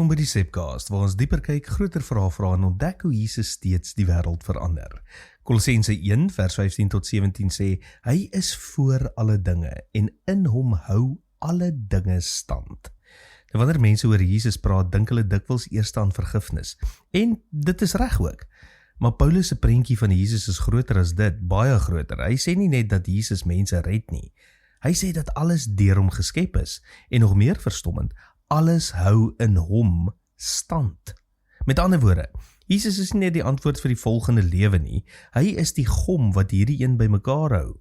Welkom by die Sepcast, waar ons dieper kyk, groter vrae vra en ontdek hoe Jesus steeds die wêreld verander. Kolossense 1 vers 15 tot 17 sê, hy is voor alle dinge en in hom hou alle dinge stand. Nou, wanneer mense oor Jesus praat, dink hulle dikwels eers aan vergifnis. En dit is reg ook. Maar Paulus se prentjie van Jesus is groter as dit, baie groter. Hy sê nie net dat Jesus mense red nie. Hy sê dat alles deur hom geskep is en nog meer verstommend, alles hou in hom stand. Met ander woorde, Jesus is nie net die antwoord vir die volgende lewe nie, hy is die gom wat hierdie een bymekaar hou.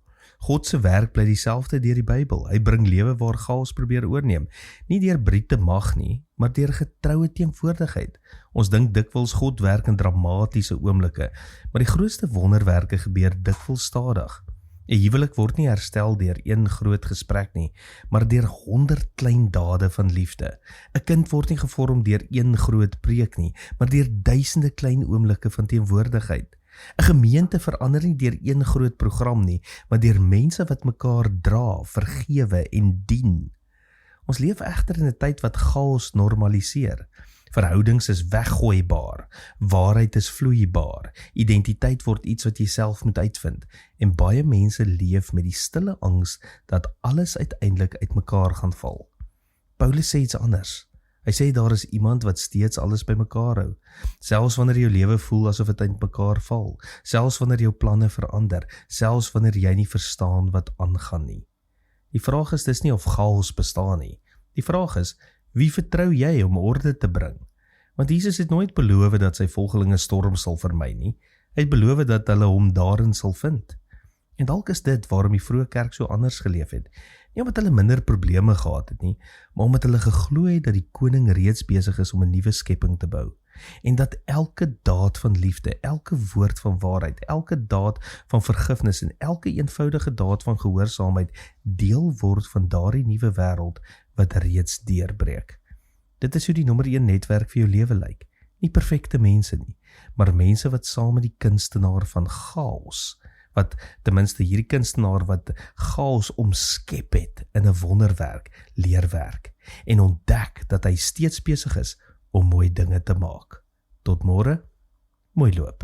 God se werk bly dieselfde deur die Bybel. Hy bring lewe waar chaos probeer oorneem, nie deur brute mag nie, maar deur getroue teenwoordigheid. Ons dink dikwels God werk in dramatiese oomblikke, maar die grootste wonderwerke gebeur dikwels stadig. 'n Huwelik word nie herstel deur een groot gesprek nie, maar deur 100 klein dade van liefde. 'n Kind word nie gevorm deur een groot preek nie, maar deur duisende klein oomblikke van teenwoordigheid. 'n Gemeente verander nie deur een groot program nie, maar deur mense wat mekaar dra, vergewe en dien. Ons leef egter in 'n tyd wat chaos normaliseer. Verhoudings is weggooibaar, waarheid is vloeibaar, identiteit word iets wat jy self moet uitvind, en baie mense leef met die stille angs dat alles uiteindelik uitmekaar gaan val. Paulus sê iets anders. Hy sê daar is iemand wat steeds alles bymekaar hou, selfs wanneer jou lewe voel asof dit uitmekaar val, selfs wanneer jou planne verander, selfs wanneer jy nie verstaan wat aangaan nie. Die vraag is dis nie of chaos bestaan nie. Die vraag is, wie vertrou jy om orde te bring? Want Jesus het nooit beloof dat sy volgelinge storm sal vermy nie. Hy het beloof dat hulle hom daarin sal vind. En dalk is dit waarom die vroeë kerk so anders geleef het. Nie omdat hulle minder probleme gehad het nie, maar omdat hulle geglo het dat die koning reeds besig is om 'n nuwe skepping te bou. En dat elke daad van liefde, elke woord van waarheid, elke daad van vergifnis en elke eenvoudige daad van gehoorsaamheid deel word van daardie nuwe wêreld wat reeds deurbreek. Dit is hoe die nommer 1 netwerk vir jou lewe lyk. Nie perfekte mense nie, maar mense wat saam met die kunstenaar van chaos, wat ten minste hierdie kunstenaar wat chaos omskep het in 'n wonderwerk, leerwerk en ontdek dat hy steeds besig is om mooi dinge te maak. Tot môre, mooi loop.